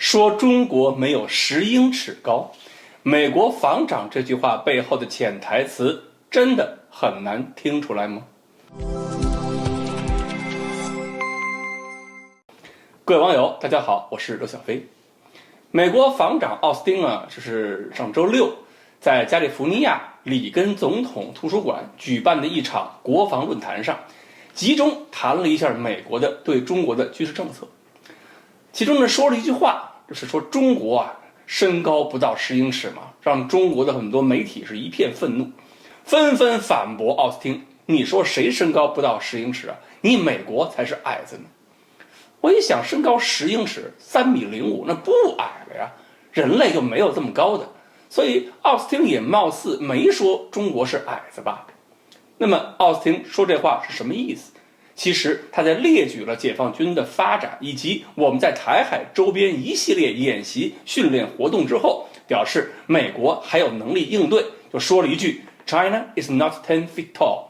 说中国没有10英尺高，美国防长这句话背后的潜台词真的很难听出来吗？各位网友大家好，我是刘小飞。美国防长奥斯汀这是上周六在加利福尼亚里根总统图书馆举办的一场国防论坛上，集中谈了一下美国的对中国的军事政策。其中呢说了一句话，就是说中国身高不到10英尺嘛，让中国的很多媒体是一片愤怒，纷纷反驳奥斯汀，你说谁身高不到10英尺啊？你美国才是矮子呢。我一想，身高10英尺3.05米，那不矮了呀，人类就没有这么高的，所以奥斯汀也貌似没说中国是矮子吧。那么奥斯汀说这话是什么意思？其实他在列举了解放军的发展以及我们在台海周边一系列演习训练活动之后，表示美国还有能力应对，就说了一句 China is not 10 feet tall。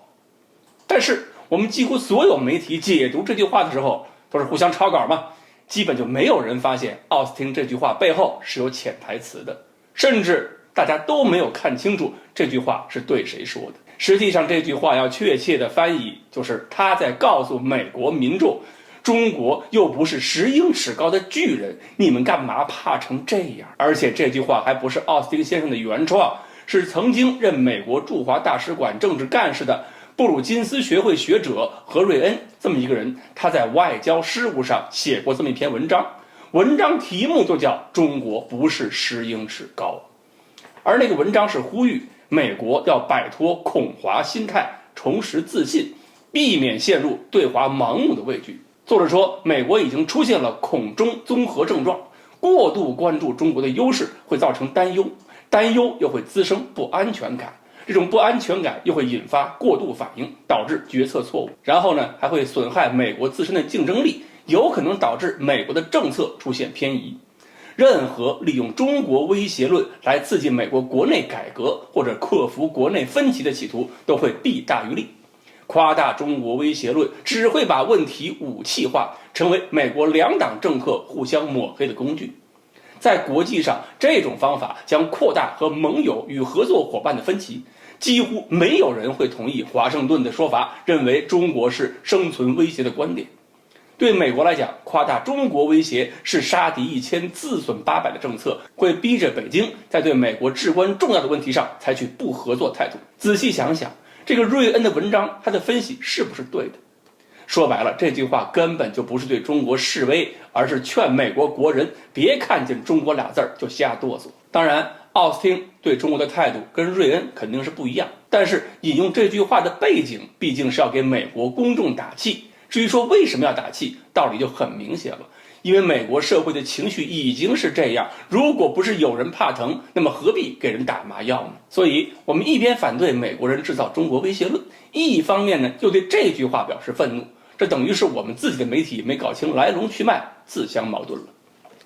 但是我们几乎所有媒体解读这句话的时候都是互相抄稿嘛，基本就没有人发现奥斯汀这句话背后是有潜台词的，甚至大家都没有看清楚这句话是对谁说的。实际上这句话要确切的翻译，就是他在告诉美国民众，中国又不是10英尺高的巨人，你们干嘛怕成这样？而且这句话还不是奥斯汀先生的原创，是曾经任美国驻华大使馆政治干事的布鲁金斯学会学者何瑞恩这么一个人，他在外交事务上写过这么一篇文章，文章题目就叫中国不是10英尺高。而那个文章是呼吁美国要摆脱恐华心态，重拾自信，避免陷入对华盲目的畏惧。作者说，美国已经出现了恐中综合症状，过度关注中国的优势会造成担忧，担忧又会滋生不安全感，这种不安全感又会引发过度反应，导致决策错误，然后呢还会损害美国自身的竞争力，有可能导致美国的政策出现偏移。任何利用中国威胁论来刺激美国国内改革或者克服国内分歧的企图都会弊大于利。夸大中国威胁论只会把问题武器化，成为美国两党政客互相抹黑的工具。在国际上，这种方法将扩大和盟友与合作伙伴的分歧，几乎没有人会同意华盛顿的说法，认为中国是生存威胁的观点。对美国来讲，夸大中国威胁是杀敌1000自损800的政策，会逼着北京在对美国至关重要的问题上采取不合作态度。仔细想想，这个瑞恩的文章他的分析是不是对的？说白了，这句话根本就不是对中国示威，而是劝美国国人别看见中国俩字就瞎哆嗦。当然，奥斯汀对中国的态度跟瑞恩肯定是不一样，但是引用这句话的背景毕竟是要给美国公众打气。至于说为什么要打气，道理就很明显了，因为美国社会的情绪已经是这样，如果不是有人怕疼，那么何必给人打麻药呢？所以我们一边反对美国人制造中国威胁论，一方面呢又对这句话表示愤怒，这等于是我们自己的媒体没搞清来龙去脉，自相矛盾了。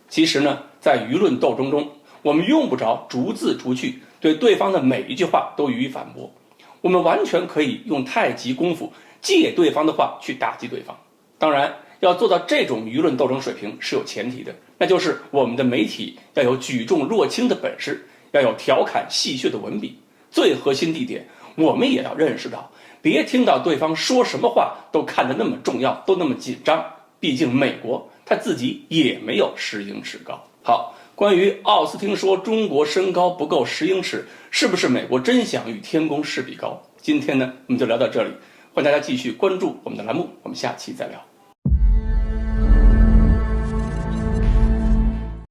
其实呢，在舆论斗争中，我们用不着逐字逐句对对方的每一句话都予以反驳，我们完全可以用太极功夫借对方的话去打击对方。当然，要做到这种舆论斗争水平是有前提的，那就是我们的媒体要有举重若轻的本事，要有调侃戏谑的文笔。最核心的一点，我们也要认识到，别听到对方说什么话都看得那么重要，都那么紧张。毕竟美国他自己也没有10英尺高。好，关于奥斯汀说中国身高不够10英尺，是不是美国真想与天公试比高？今天呢，我们就聊到这里。欢迎大家继续关注我们的栏目，我们下期再聊。